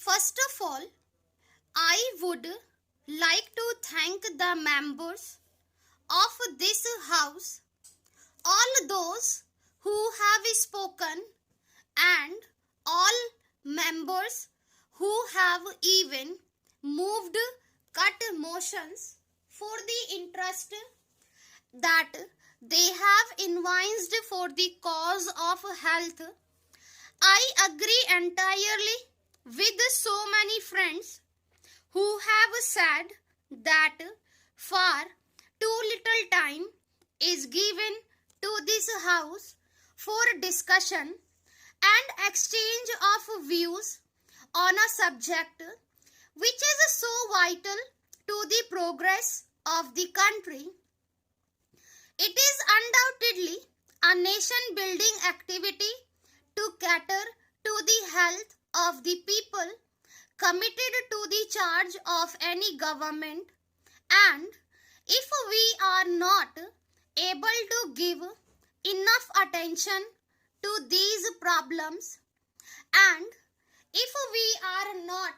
First of all, I would like to thank the members of this house, all those who have spoken, and all members who have even moved cut motions for the interest that they have evinced for the cause of health. I agree entirely with so many friends who have said that far too little time is given to this house for discussion and exchange of views on a subject which is so vital to the progress of the country. It is undoubtedly a nation building activity to cater to the health of the people committed to the charge of any government, and if we are not able to give enough attention to these problems, and if we are not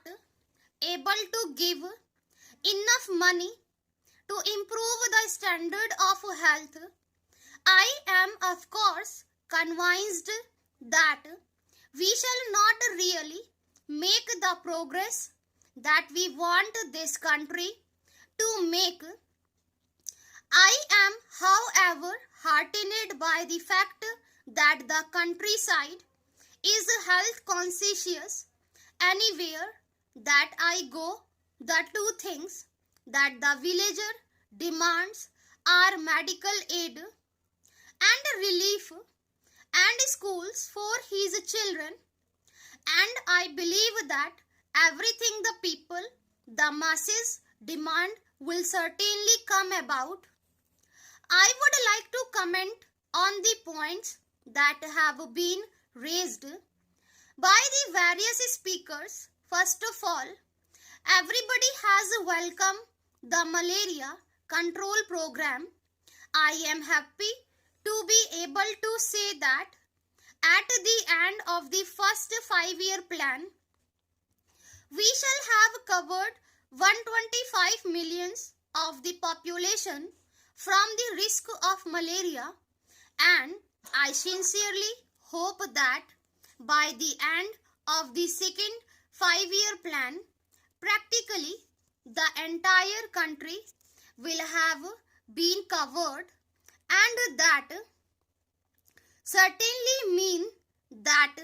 able to give enough money to improve the standard of health, I am of course convinced that we shall not really make the progress that we want this country to make. I am, however, heartened by the fact that the countryside is health conscious. Anywhere that I go, the two things that the villager demands are medical aid and relief and schools for his children, and I believe that everything the people, the masses demand will certainly come about. I would like to comment on the points that have been raised by the various speakers. First of all, everybody has welcomed the malaria control program. I am happy to be able to say that at the end of the first 5-year plan, we shall have covered 125 millions of the population from the risk of malaria, and I sincerely hope that by the end of the second 5-year plan, practically the entire country will have been covered, and that certainly mean that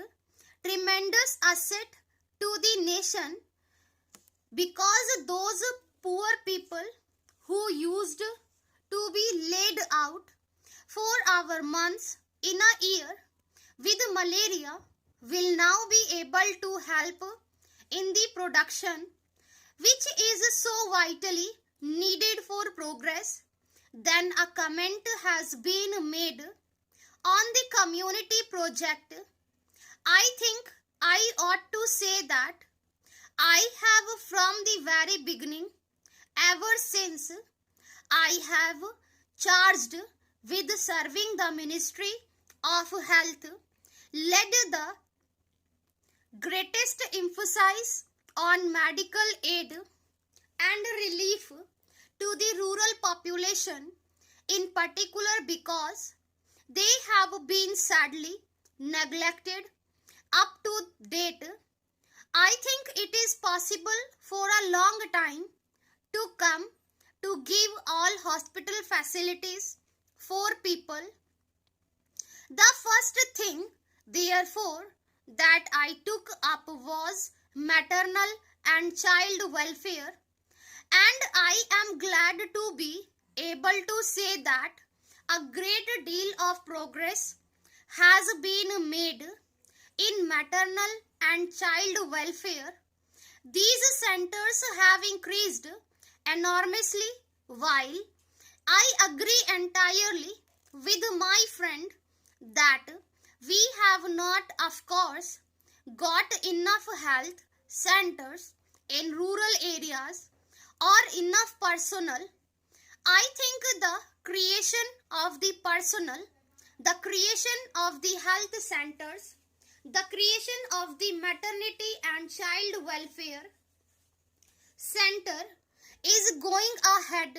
tremendous asset to the nation, because those poor people who used to be laid out for our months in a year with malaria will now be able to help in the production which is so vitally needed for progress. Then a comment has been made on the community project. I think I ought to say that I have from the very beginning, ever since I have charged with serving the Ministry of Health, led the greatest emphasis on medical aid and relief to the rural population in particular, because they have been sadly neglected up to date. I think it is possible for a long time to come to give all hospital facilities for people. The first thing, therefore, that I took up was maternal and child welfare, and I am glad to be able to say that a great deal of progress has been made in maternal and child welfare. These centers have increased enormously, while I agree entirely with my friend that we have not, of course, got enough health centers in rural areas or enough personnel. I think the creation of the personnel, the creation of the health centers, the creation of the maternity and Child Welfare Center is going ahead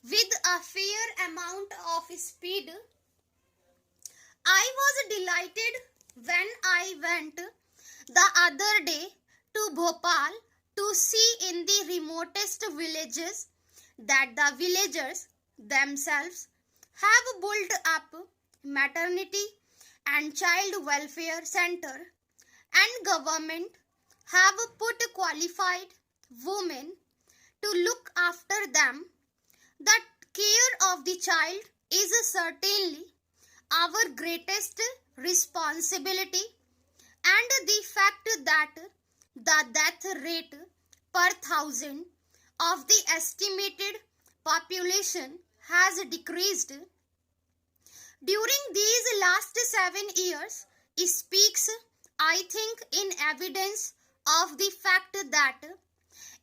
with a fair amount of speed. I was delighted when I went the other day to Bhopal to see in the remotest villages that the villagers themselves have built up maternity and child welfare center, and government have put qualified women to look after them. The care of the child is certainly our greatest responsibility, and the fact that the death rate per thousand of the estimated population has decreased during these last 7 years speaks, I think, in evidence of the fact that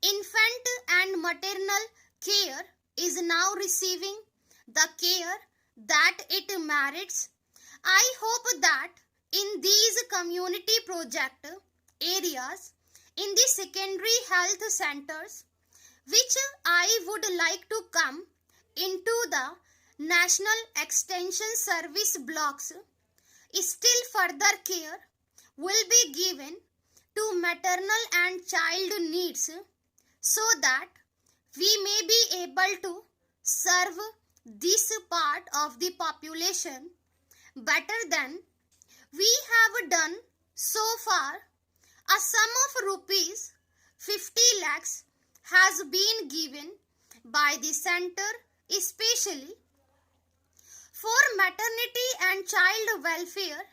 infant and maternal care is now receiving the care that it merits. I hope that in these community project areas, in the secondary health centers, which I would like to come into the National Extension Service blocks, still further care will be given to maternal and child needs, so that we may be able to serve this part of the population better than we have done so far. A sum of rupees 50 lakhs has been given by the center especially for maternity and child welfare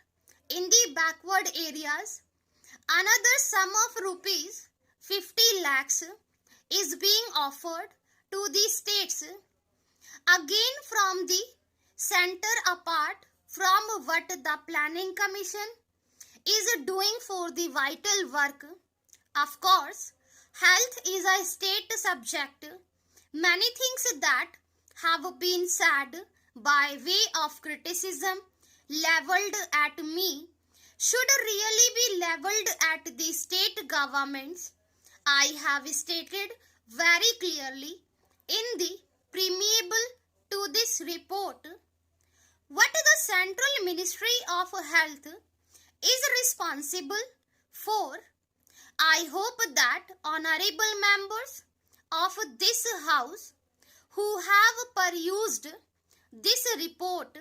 in the backward areas. Another sum of rupees 50 lakhs is being offered to the states, again from the center, apart from what the Planning Commission is doing for the vital work. Of course, health is a state subject. Many things that have been said by way of criticism leveled at me should really be leveled at the state governments. I have stated very clearly in the preamble to this report what the Central Ministry of Health is responsible for. I hope that honorable members of this House who have perused this report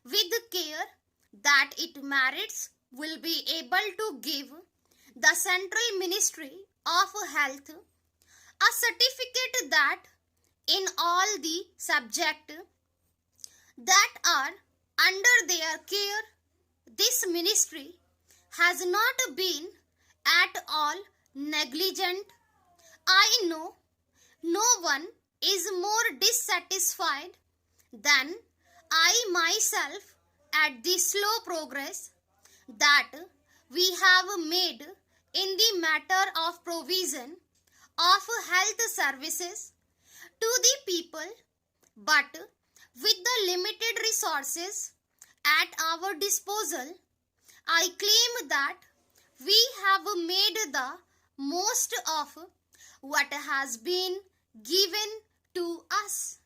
with care that it merits will be able to give the Central Ministry of Health a certificate that in all the subjects that are under their care, this ministry has not been at all negligent. I know no one is more dissatisfied than I myself at the slow progress that we have made in the matter of provision of health services to the people, but with the limited resources at our disposal, I claim that we have made the most of what has been given to us.